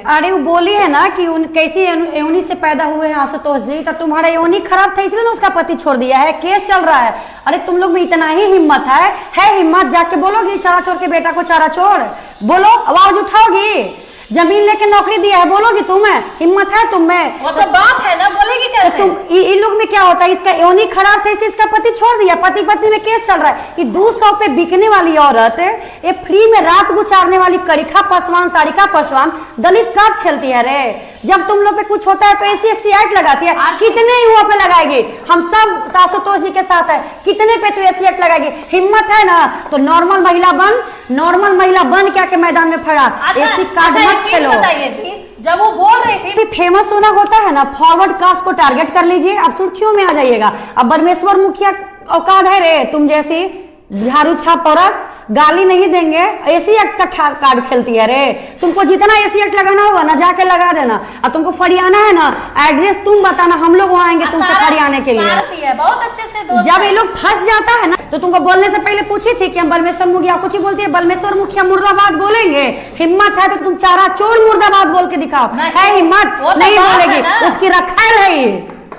अरे वो बोली है ना कि कैसी योनि से पैदा हुए हैं आशुतोष जी, तो तुम्हारा योनि खराब था इसलिए ना उसका पति छोड़ दिया है, केस चल रहा है। अरे तुम लोग में इतना ही हिम्मत है हिम्मत, जाके बोलोगी चारा चोर के बेटा को चारा चोर, बोलो आवाज उठाओगी, जमीन लेके नौकरी दिया है, बोलोगी तुम्हें हिम्मत है तुम में? वो तो बाप है ना, बोलेगी कैसे? तो तुम इन लोग में क्या होता है, इसका योनि खराब था इसलिए इसका पति छोड़ दिया, पति पत्नी में केस चल रहा है। ये 200 पे बिकने वाली औरत, ये फ्री में रात गुजारने वाली करिखा पासवान सारिका पासवान दलित कार्ड खेलती है रे। जब तुम लोग पे कुछ होता है तो SC/ST एक्ट लगाती है, कितने युवा पे लगाएगी? हम सब आशुतोष जी के साथ है, कितने पे तो SC एक्ट लगाएगी? हिम्मत है ना तो नॉर्मल महिला बन क्या के मैदान में खड़ा। SC कार्ड मत खेलो। बताइए जी, जब वो बोल रही थी फेमस होना होता है ना, फॉरवर्ड कास्ट को टारगेट कर लीजिए, अब सुर्खियों में आ जाइएगा। अब परमेश्वर मुखिया औकात है रे तुम जैसी झाड़ू छाप औरत, गाली नहीं देंगे। SC एक्ट का कार्ड खेलती है रे। तुमको जितना SC एक्ट लगाना होगा ना जाके लगा देना। और तुमको फरियाना है ना, एड्रेस तुम बताना, हम लोग वहाँ आएंगे तुमसे फरियाने के लिए। बहुत अच्छे से जब ये लोग फंस जाता है ना, तो तुमको बोलने से पहले पूछी थी कि हम बलमेश्वर मुखिया, कुछ ही बोलती है बलमेश्वर मुखिया मुर्दाबाद बोलेंगे। हिम्मत है तो तुम चारा चोर मुर्दाबाद बोल के दिखाओ, है हिम्मत? नहीं बोलेगी, उसकी रखाल है ये,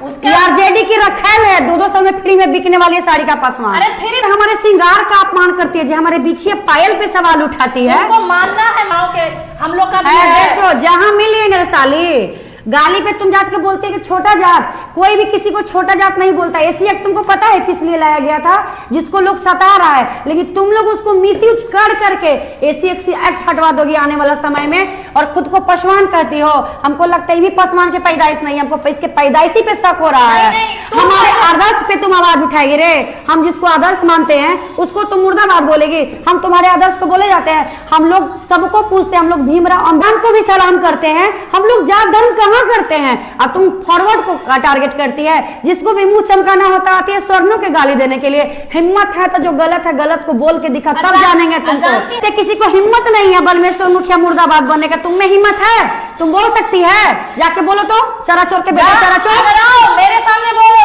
RJD की रखाल है। 200 में फ्री में बिकने वाली साड़ी का पासवान। अरे फिर हमारे श्रृंगार का अपमान करती है, जो हमारे बिछिए पायल पे सवाल उठाती है। उनको मानना है माओ के, हम लोग का देखो जहाँ मिलेंगे साली, गाली पे तुम जाके बोलते हैं कि छोटा जात, कोई भी किसी को छोटा जात नहीं बोलता। SC एक्ट तुमको पता है किस लिए लाया गया था? जिसको लोग सता रहा है, लेकिन तुम लोग उसको मिसयूज कर करके SC एक्ट हटवा दोगी आने वाला समय में, और खुद को पसवान कहती हो। हमको लगता है ये भी पसवान की पैदाइश नहीं, हमको इसके पैदाइशी पे शक हो रहा है। हमारे आदर्श पे तुम आवाज उठाएगी रे। हम जिसको आदर्श मानते हैं उसको तुम मुर्दाबाद बोलेगी। हम तुम्हारे आदर्श को बोले जाते हैं, हम लोग सबको पूछते हैं, हम लोग भीमराव अम्बेडकर को भी सलाम करते हैं, हम लोग जात धर्म कहाँ करते हैं। और तुम फॉरवर्ड को टारगेट करती है, जिसको भी मुंह चमकाना होता आती है स्वर्णों के गाली देने के लिए। हिम्मत है तो जो गलत है गलत को बोल के दिखा, तब जानेंगे तुमको। किसी को हिम्मत नहीं है बलमेश्वर मुखिया मुर्दाबाद बनने का, तुम में हिम्मत है? तुम बोल सकती है, जाके बोलो तो चारा चोर के बेटा चारा चोर, मेरे सामने बोलो।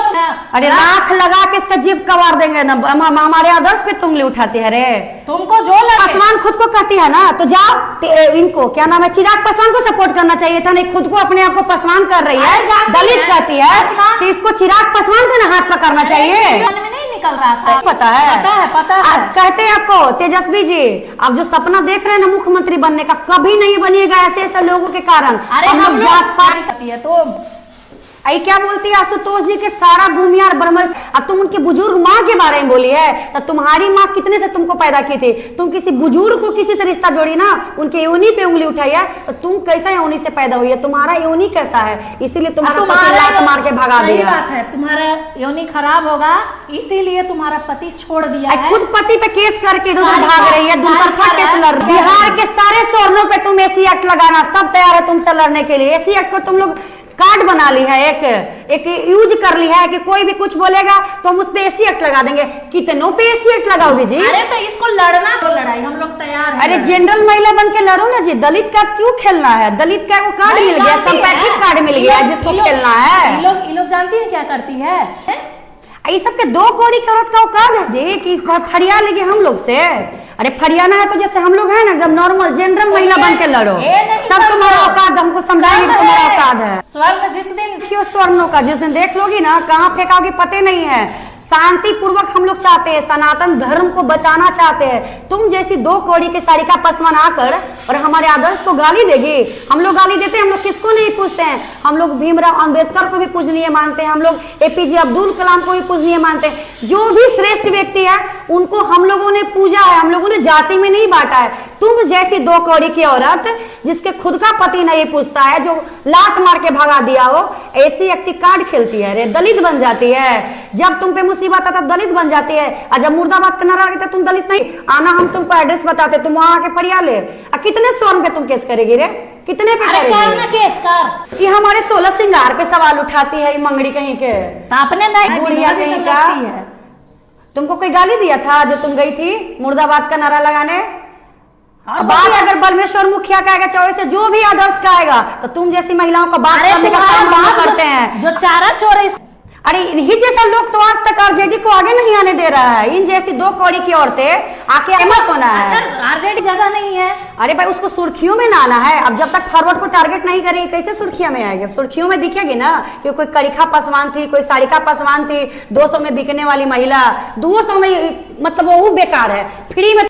अरे लाख लगा के इसका जीभ कवार देंगे ना। हमारे आदर्श पे तुम ले उठाती है रे। तुमको जो पासवान खुद को कहती है ना, तो जाओ इनको क्या नाम है, चिराग पासवान को सपोर्ट करना चाहिए था, नहीं खुद को अपने आप को पासवान कर रही है, दलित कहती है, तो इसको चिराग पासवान को ना हाथ पकड़ना चाहिए। नहीं निकल रहा था, पता है। कहते हैं आपको तेजस्वी जी, अब जो सपना देख रहे हैं ना मुख्यमंत्री बनने का, कभी नहीं बनिएगा ऐसे लोगों के कारण। हम लोग जात पात करती है तो आई क्या बोलती है आशुतोष जी के सारा भूमियार ब्रह्मर। अब तुम उनकी बुजुर्ग माँ के बारे में बोली है, तो तुम्हारी माँ कितने से तुमको पैदा की थी? तुम किसी बुजुर्ग को किसी से रिश्ता जोड़ी ना, उनके योनि पे उंगली उठाई है, तो तुम कैसा योनि से पैदा हुई है? तुम्हारा योनि कैसा है, इसीलिए तुम्हारा पति लात मार के भगा दिया। बात है, तुम्हारा योनि खराब होगा इसीलिए तुम्हारा पति छोड़ दिया है। खुद पति पे केस करके भाग रही है, दूरतरफा केस लड़ रही है। बिहार के सारे स्वर्णों पे तुम SC एक्ट लगाना, सब तैयार है तुमसे लड़ने के लिए। SC एक्ट को तुम लोग कार्ड बना ली है, एक यूज कर ली है कि कोई भी कुछ बोलेगा तो हम उस पे SC एक्ट लगा देंगे। कितनों पे SC एक्ट लगाओगे जी? अरे तो इसको लड़ना तो लड़ाई हम लोग तैयार हैं। अरे जनरल महिला बन के लड़ो ना जी, दलित का क्यों खेलना है? दलित का वो कार्ड मिल गया, संपैथिक कार्ड मिल गया जिसको खेलना है। ये लोग जानती है क्या करती है? ये सबके 2 कौड़ी की औरत का औकात है जी कि फरिया लेंगे हम लोग से। अरे फरियाना है तो जैसे हम लोग हैं ना, जब नॉर्मल जनरल महिला बन के लड़ो तब तुम्हारा औकात, हमको समझाएंगे कि तुम्हारा औकात है। स्वर्ण जिस दिन क्यों स्वर्णों का, जिस दिन देख लोगी ना कहाँ फेंकाओगी पते नहीं है। शांति पूर्वक हम लोग चाहते हैं, सनातन धर्म को बचाना चाहते हैं। तुम जैसी 2 कौड़ी के सारिका पासवान आकर और हमारे आदर्श को गाली देगी। हम लोग गाली देते हैं, हम लोग किसको नहीं पूछते हैं? हम लोग भीमराव अंबेडकर को भी पूजनीय मानते हैं, हम लोग APJ अब्दुल कलाम को भी पूजनीय मानते हैं। जो भी श्रेष्ठ व्यक्ति है उनको हम लोगों ने पूजा है, हम लोगों ने जाति में नहीं बांटा है। तुम जैसी 2 कौड़ी की औरत जिसके खुद का पति नहीं पूछता है, जो लात मार के भगा दिया हो, SC एक्ट कार्ड खेलती है रे, दलित बन जाती है। जब तुम पे मुसीबत आता दलित बन जाती है, और जब मुर्दाबाद का नारा लगता तुम दलित नहीं आना, हम तुमको एड्रेस बताते, तुम वहां आके फरिया ले। कितने स्वर्ण पे तुम केस करेगी रे? कितने पे करेगी? केस कर। ये हमारे 16 श्रृंगार पे सवाल उठाती है, मंगड़ी कहीं के, आपने नहीं बुढ़िया कहीं का। तुमको कोई गाली दिया था जो तुम गई थी मुर्दाबाद का नारा लगाने? बात अगर बलमेश्वर मुखिया का आएगा, चाहे से जो भी आदर्श का आएगा, तो तुम जैसी महिलाओं का बात करने का काम करते हैं। जो चारा चोर अरे इन्हीं जैसा लोग तो आज तक आरजेडी को आगे नहीं आने दे रहा है। इन जैसी दो कौड़ी की औरतें आके फेमस होना है। अच्छा आरजेडी जगह नहीं है। अरे भाई उसको सुर्खियों में ना आना है। अब जब तक फॉरवर्ड को टारगेट नहीं करेगी कैसे सुर्खियों में आएगी? सुर्खियों में दिखेगी ना कि कोई करिखा पासवान थी, कोई सारिका पासवान थी, 200 में बिकने वाली महिला, 200 में मतलब वो बेकार है, फ्री में